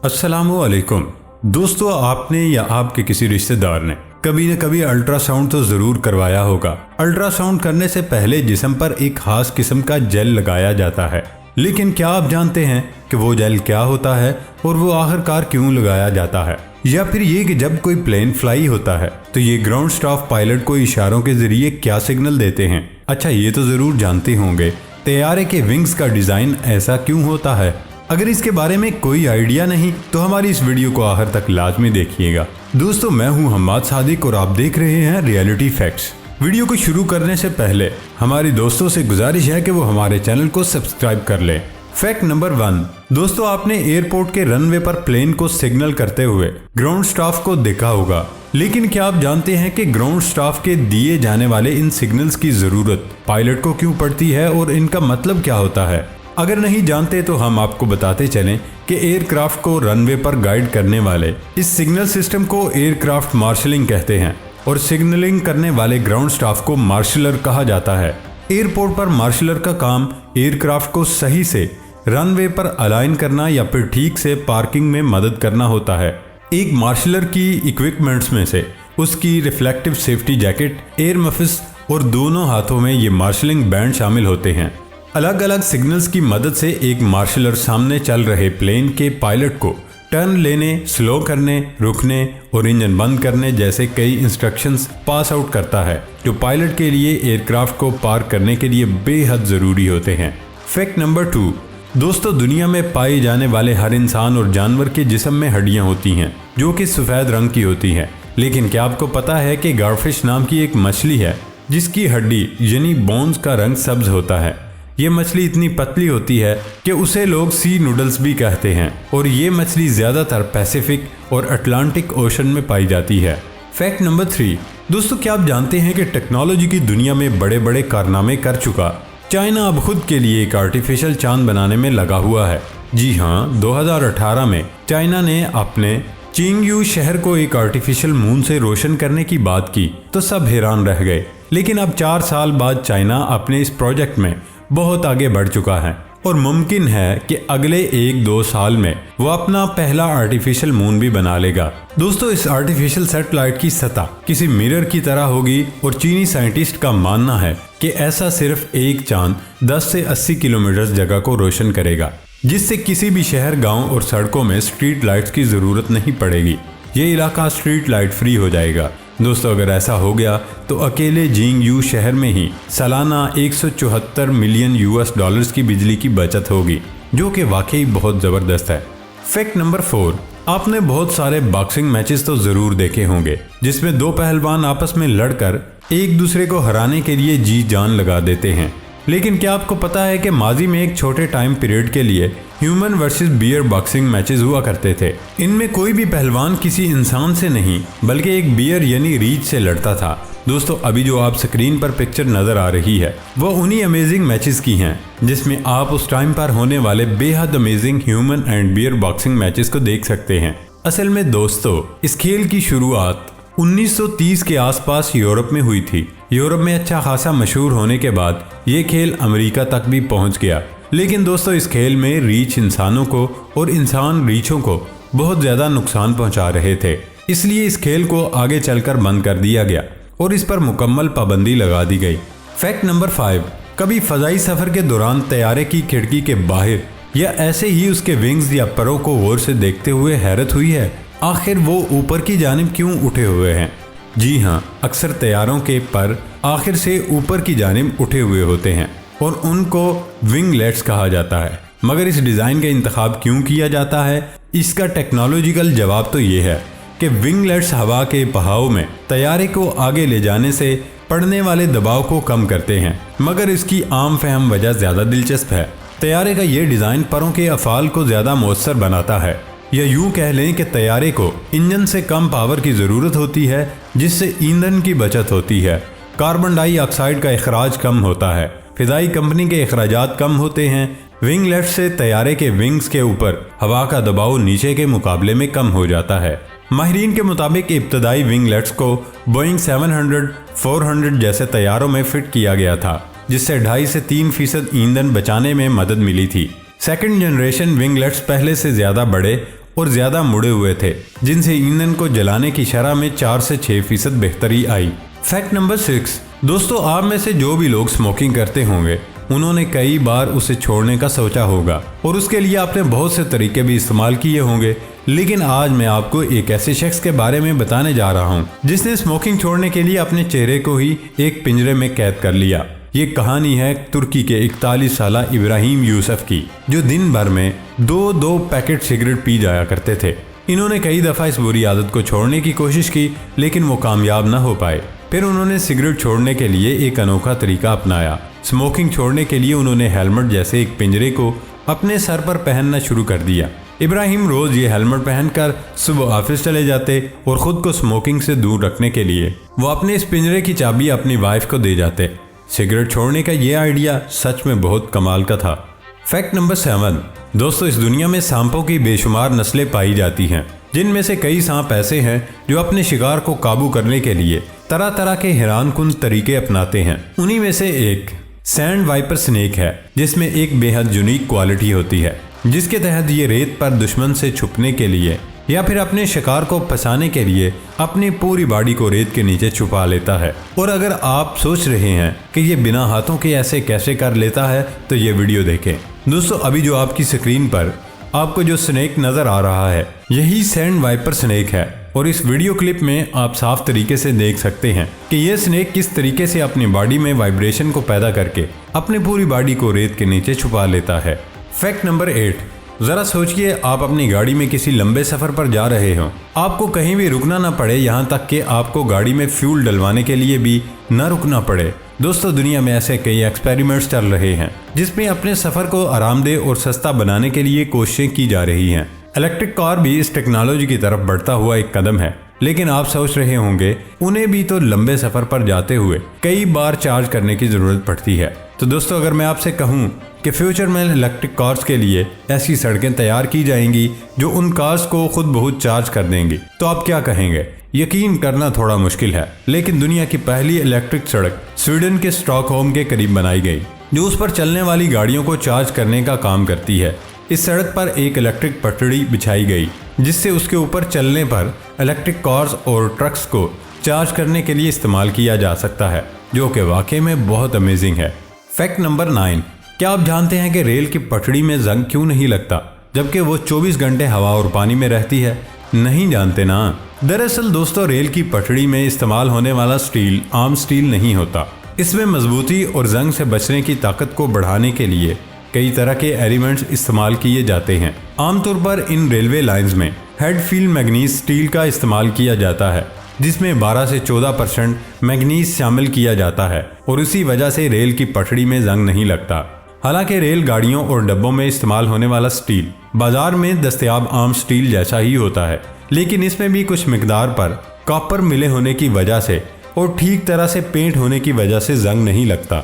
अस्सलामुअलैकुम दोस्तों, आपने या आपके किसी रिश्तेदार ने कभी न कभी अल्ट्रासाउंड तो जरूर करवाया होगा। अल्ट्रासाउंड करने से पहले जिस्म पर एक खास किस्म का जेल लगाया जाता है, लेकिन क्या आप जानते हैं कि वो जेल क्या होता है और वो आखिरकार क्यों लगाया जाता है? या फिर ये कि जब कोई प्लेन फ्लाई होता है तो ये ग्राउंड स्टाफ पायलट को इशारों के जरिए क्या सिग्नल देते हैं? अच्छा, ये तो जरूर जानते होंगे, तैयारे के विंग्स का डिजाइन ऐसा क्यों होता है। अगर इसके बारे में कोई आइडिया नहीं तो हमारी इस वीडियो को आखिर तक लाजमी देखिएगा। दोस्तों, मैं हूं हम्माद सादिक और आप देख रहे हैं रियलिटी फैक्ट्स। वीडियो को शुरू करने से पहले हमारी दोस्तों से गुजारिश है कि वो हमारे चैनल को सब्सक्राइब कर लें। फैक्ट नंबर 1, दोस्तों आपने एयरपोर्ट के रनवे पर प्लेन को सिग्नल करते हुए ग्राउंड स्टाफ को देखा होगा, लेकिन क्या आप जानते हैं कि ग्राउंड स्टाफ के दिए जाने वाले इन सिग्नल्स की जरूरत पायलट को क्यों पड़ती है और इनका मतलब क्या होता है? अगर नहीं जानते तो हम आपको बताते चलें कि एयरक्राफ्ट को रनवे पर गाइड करने वाले इस सिग्नल सिस्टम को एयरक्राफ्ट मार्शलिंग कहते हैं और सिग्नलिंग करने वाले ग्राउंड स्टाफ को मार्शलर कहा जाता है। एयरपोर्ट पर मार्शलर का काम एयरक्राफ्ट को सही से रनवे पर अलाइन करना या फिर ठीक से पार्किंग में मदद करना होता है। एक मार्शलर की इक्विपमेंट्स में से उसकी रिफ्लेक्टिव सेफ्टी जैकेट, एयर मफिस और दोनों हाथों में ये मार्शलिंग बैंड शामिल होते हैं। अलग अलग सिग्नल्स की मदद से एक मार्शलर सामने चल रहे प्लेन के पायलट को टर्न लेने, स्लो करने, रुकने और इंजन बंद करने जैसे कई इंस्ट्रक्शंस पास आउट करता है, जो पायलट के लिए एयरक्राफ्ट को पार्क करने के लिए बेहद ज़रूरी होते हैं। फैक्ट नंबर 2, दोस्तों दुनिया में पाए जाने वाले हर इंसान और जानवर के जिस्म में हड्डियां होती हैं जो कि सफ़ेद रंग की होती हैं, लेकिन क्या आपको पता है कि गारफिश नाम की एक मछली है जिसकी हड्डी यानी बोन्स का रंग सब्ज होता है। ये मछली इतनी पतली होती है कि उसे लोग सी नूडल्स भी कहते हैं और ये मछली ज़्यादातर पैसिफिक और अटलांटिक ओशन में पाई जाती है। फैक्ट नंबर 3, दोस्तों क्या आप जानते हैं कि टेक्नोलॉजी की दुनिया में बड़े बड़े कारनामे कर चुका चाइना अब खुद के लिए एक आर्टिफिशियल चांद बनाने में लगा हुआ है। जी हाँ, 2018 में चाइना ने अपने चिंगयू शहर को एक आर्टिफिशियल मून से रोशन करने की बात की तो सब हैरान रह गए, लेकिन अब 4 साल बाद चाइना अपने इस प्रोजेक्ट में बहुत आगे बढ़ चुका है और मुमकिन है कि अगले 1-2 साल में वो अपना पहला आर्टिफिशियल मून भी बना लेगा। दोस्तों इस आर्टिफिशियल सैटेलाइट की सतह किसी मिरर की तरह होगी और चीनी साइंटिस्ट का मानना है कि ऐसा सिर्फ एक चांद 10 से 80 किलोमीटर जगह को रोशन करेगा, जिससे किसी भी शहर, गांव और सड़कों में स्ट्रीट लाइट्स की जरूरत नहीं पड़ेगी। ये इलाका स्ट्रीट लाइट फ्री हो जाएगा। दोस्तों अगर ऐसा हो गया तो अकेले जिंगयू शहर में ही सालाना 174 मिलियन US की बिजली की बचत होगी, जो कि वाकई बहुत ज़बरदस्त है। फैक्ट नंबर 4, आपने बहुत सारे बॉक्सिंग मैचेस तो ज़रूर देखे होंगे जिसमें 2 पहलवान आपस में लड़कर एक दूसरे को हराने के लिए जी जान लगा देते हैं, लेकिन क्या आपको पता है कि माजी में एक छोटे टाइम पीरियड के लिए human versus bear boxing matches हुआ करते थे। इनमें कोई भी पहलवान किसी इंसान से नहीं बल्कि एक बियर यानी रीछ से लड़ता था। दोस्तों अभी जो आप स्क्रीन पर पिक्चर नजर आ रही है वो उन्हीं अमेजिंग मैचेस की हैं जिसमें आप उस टाइम पर होने वाले बेहद amazing human and bear boxing matches को देख सकते हैं। असल में दोस्तों इस खेल की शुरुआत 1930 के आसपास यूरोप में हुई थी। यूरोप में अच्छा खासा मशहूर होने के बाद ये खेल अमेरिका तक भी पहुंच गया, लेकिन दोस्तों इस खेल में रीछ इंसानों को और इंसान रीछों को बहुत ज़्यादा नुकसान पहुंचा रहे थे, इसलिए इस खेल को आगे चलकर बंद कर दिया गया और इस पर मुकम्मल पाबंदी लगा दी गई। फैक्ट नंबर 5, कभी फ़ज़ाई सफ़र के दौरान तैयारे की खिड़की के बाहर या ऐसे ही उसके विंग्स या परों को गौर से देखते हुए हैरत हुई है, आखिर वो ऊपर की जानिब क्यों उठे हुए हैं? जी हाँ, अक्सर तैयारों के पर आखिर से ऊपर की जानिब उठे हुए होते हैं और उनको विंगलेट्स कहा जाता है। मगर इस डिज़ाइन का इंतखाब क्यों किया जाता है? इसका टेक्नोलॉजिकल जवाब तो ये है कि विंगलेट्स हवा के बहाव में तैयारे को आगे ले जाने से पड़ने वाले दबाव को कम करते हैं, मगर इसकी आम फहम वजह ज़्यादा दिलचस्प है। तैयारे का ये डिज़ाइन परों के अफ़ाल को ज़्यादा मौसर बनाता है, या यूं कह लें कि तैयारे को इंजन से कम पावर की ज़रूरत होती है जिससे ईंधन की बचत होती है, कार्बन डाइऑक्साइड का अखराज कम होता है, फ़िज़ाई कंपनी के अखराजात कम होते हैं। विंगलेट से तैयारे के विंग्स के ऊपर हवा का दबाव नीचे के मुकाबले में कम हो जाता है। माहिरीन के मुताबिक इब्तदाई विंगलेट्स को बोइंग 700-400 जैसे तैयारों में फिट किया गया था, जिससे 2.5 से 3% ईंधन बचाने में मदद मिली थी। सेकंड जनरेशन विंगलेट्स पहले से ज़्यादा बड़े और ज्यादा मुड़े हुए थे, जिनसे ईंधन को जलाने की शरह में 4 से 6% बेहतरी आई। फैक्ट नंबर 6, दोस्तों आप में से जो भी लोग स्मोकिंग करते होंगे उन्होंने कई बार उसे छोड़ने का सोचा होगा और उसके लिए आपने बहुत से तरीके भी इस्तेमाल किए होंगे। लेकिन आज मैं आपको एक ऐसे शख्स के बारे में बताने जा रहा हूँ जिसने स्मोकिंग छोड़ने के लिए अपने चेहरे को ही एक पिंजरे में कैद कर लिया। ये कहानी है तुर्की के 41 साला इब्राहिम यूसुफ की, जो दिन भर में 2 पैकेट सिगरेट पी जाया करते थे। इन्होंने कई दफ़ा इस बुरी आदत को छोड़ने की कोशिश की, लेकिन वो कामयाब न हो पाए। फिर उन्होंने सिगरेट छोड़ने के लिए एक अनोखा तरीका अपनाया। स्मोकिंग छोड़ने के लिए उन्होंने हेलमेट जैसे एक पिंजरे को अपने सर पर पहनना शुरू कर दिया। इब्राहिम रोज ये हेलमेट पहनकर सुबह ऑफिस चले जाते और खुद को स्मोकिंग से दूर रखने के लिए वो अपने इस पिंजरे की चाबी अपनी वाइफ को दे जाते। सिगरेट छोड़ने का ये आइडिया सच में बहुत कमाल का था। फैक्ट नंबर 7, दोस्तों इस दुनिया में सांपों की बेशुमार नस्लें पाई जाती हैं, जिनमें से कई सांप ऐसे हैं जो अपने शिकार को काबू करने के लिए तरह तरह के हैरानकुन तरीके अपनाते हैं। उन्हीं में से एक सैंड वाइपर स्नेक है, जिसमें एक बेहद यूनिक क्वालिटी होती है, जिसके तहत ये रेत पर दुश्मन से छुपने के लिए या फिर अपने शिकार को फंसाने के लिए अपनी पूरी बॉडी को रेत के नीचे छुपा लेता है। और अगर आप सोच रहे हैं कि ये बिना हाथों के ऐसे कैसे कर लेता है, तो ये वीडियो देखें। दोस्तों अभी जो आपकी स्क्रीन पर आपको जो स्नेक नजर आ रहा है, यही सैंड वाइपर स्नेक है। और इस वीडियो क्लिप में आप साफ तरीके से देख सकते हैं कि यह स्नेक किस तरीके से अपनी बॉडी में वाइब्रेशन को पैदा करके अपनी पूरी बॉडी को रेत के नीचे छुपा लेता है। फैक्ट नंबर 8, जरा सोचिए आप अपनी गाड़ी में किसी लंबे सफर पर जा रहे हो, आपको कहीं भी रुकना ना पड़े, यहाँ तक कि आपको गाड़ी में फ्यूल डलवाने के लिए भी न रुकना पड़े। दोस्तों दुनिया में ऐसे कई एक्सपेरिमेंट्स चल रहे हैं जिसमें अपने सफर को आरामदेह और सस्ता बनाने के लिए कोशिशें की जा रही हैं। इलेक्ट्रिक कार भी इस टेक्नोलॉजी की तरफ बढ़ता हुआ एक कदम है, लेकिन आप सोच रहे होंगे उन्हें भी तो लंबे सफर पर जाते हुए कई बार चार्ज करने की जरूरत पड़ती है। तो दोस्तों अगर मैं आपसे कहूं कि फ्यूचर में इलेक्ट्रिक कार्स के लिए ऐसी सड़कें तैयार की जाएंगी जो उन कार्स को खुद बहुत चार्ज कर देंगी, तो आप क्या कहेंगे? यकीन करना थोड़ा मुश्किल है, लेकिन दुनिया की पहली इलेक्ट्रिक सड़क स्वीडन के स्टॉकहोम के करीब बनाई गई, जो उस पर चलने वाली गाड़ियों को चार्ज करने का काम करती है। इस सड़क पर एक इलेक्ट्रिक पटड़ी बिछाई गई, जिससे उसके ऊपर चलने पर इलेक्ट्रिक कार्स और ट्रक्स को चार्ज करने के लिए इस्तेमाल किया जा सकता है, जो कि वाकई में बहुत अमेजिंग है। फैक्ट नंबर 9, क्या आप जानते हैं कि रेल की पटड़ी में जंग क्यों नहीं लगता, जबकि वो 24 घंटे हवा और पानी में रहती है? नहीं जानते ना। दरअसल दोस्तों रेल की पटड़ी में इस्तेमाल होने वाला स्टील आम स्टील नहीं होता। इसमें मजबूती और जंग से बचने की ताकत को बढ़ाने के लिए कई तरह के एलिमेंट्स इस्तेमाल किए जाते हैं। आमतौर पर इन रेलवे लाइंस में हेड फील्ड मैग्नीज स्टील का इस्तेमाल किया जाता है, जिसमें 12 से 14% मैग्नीज शामिल किया जाता है, और इसी वजह से रेल की पटड़ी में जंग नहीं लगता। हालांकि रेल गाड़ियों और डब्बों में इस्तेमाल होने वाला स्टील बाजार में दस्तयाब आम स्टील जैसा ही होता है, लेकिन इसमें भी कुछ मिकदार पर कॉपर मिले होने की वजह से और ठीक तरह से पेंट होने की वजह से जंग नहीं लगता।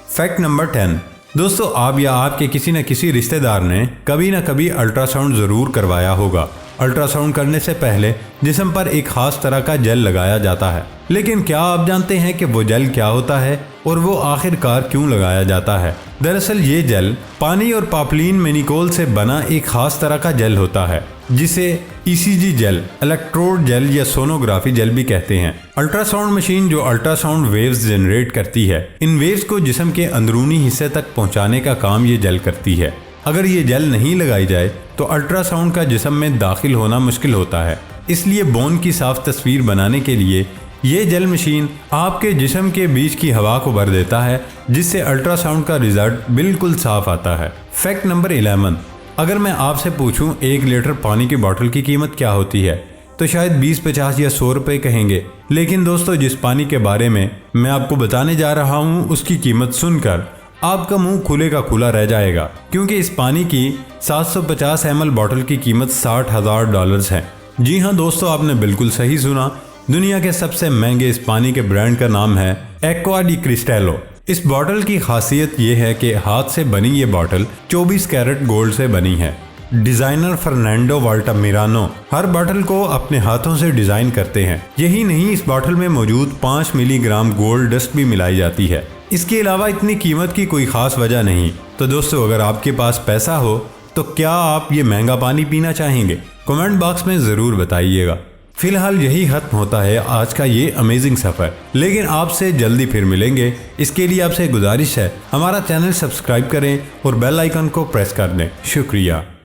फैक्ट नंबर 10, दोस्तों आप या आपके किसी न किसी रिश्तेदार ने कभी न कभी अल्ट्रासाउंड जरूर करवाया होगा। अल्ट्रासाउंड करने से पहले जिस्म पर एक खास तरह का जेल लगाया जाता है, लेकिन क्या आप जानते हैं कि वो जेल क्या होता है और वो आखिरकार क्यों लगाया जाता है? दरअसल ये जेल पानी और पापलीन मेनिकोल से बना एक खास तरह का जेल होता है, जिसे ईसीजी जेल, इलेक्ट्रोड जेल या सोनोग्राफी जेल भी कहते हैं। अल्ट्रासाउंड मशीन जो अल्ट्रासाउंड वेव्स जनरेट करती है, इन वेव्स को जिस्म के अंदरूनी हिस्से तक पहुंचाने का काम ये जेल करती है। अगर ये जेल नहीं लगाई जाए तो अल्ट्रासाउंड का जिस्म में दाखिल होना मुश्किल होता है। इसलिए बोन की साफ तस्वीर बनाने के लिए ये जेल मशीन आपके जिस्म के बीच की हवा को भर देता है, जिससे अल्ट्रासाउंड का रिजल्ट बिल्कुल साफ आता है। फैक्ट नंबर 11, अगर मैं आपसे पूछूं 1 लीटर पानी की बोतल की कीमत क्या होती है, तो शायद 20, 50 या 100 रुपए कहेंगे। लेकिन दोस्तों जिस पानी के बारे में मैं आपको बताने जा रहा हूं, उसकी कीमत सुनकर आपका मुंह खुले का खुला रह जाएगा, क्योंकि इस पानी की 750 ml बोतल की कीमत $60,000 है। जी हाँ दोस्तों, आपने बिल्कुल सही सुना। दुनिया के सबसे महंगे इस पानी के ब्रांड का नाम है एक्वा डी क्रिस्टेलो। इस बोतल की खासियत ये है कि हाथ से बनी ये बोतल 24 कैरेट गोल्ड से बनी है। डिजाइनर फर्नांडो वाल्टामिरानो हर बोतल को अपने हाथों से डिजाइन करते हैं। यही नहीं, इस बोतल में मौजूद 5 मिलीग्राम गोल्ड डस्ट भी मिलाई जाती है। इसके अलावा इतनी कीमत की कोई खास वजह नहीं। तो दोस्तों अगर आपके पास पैसा हो तो क्या आप ये महंगा पानी पीना चाहेंगे? कमेंट बॉक्स में ज़रूर बताइएगा। फिलहाल यही खत्म होता है आज का ये अमेजिंग सफ़र, लेकिन आपसे जल्दी फिर मिलेंगे। इसके लिए आपसे गुजारिश है, हमारा चैनल सब्सक्राइब करें और बेल आइकन को प्रेस कर दें। शुक्रिया।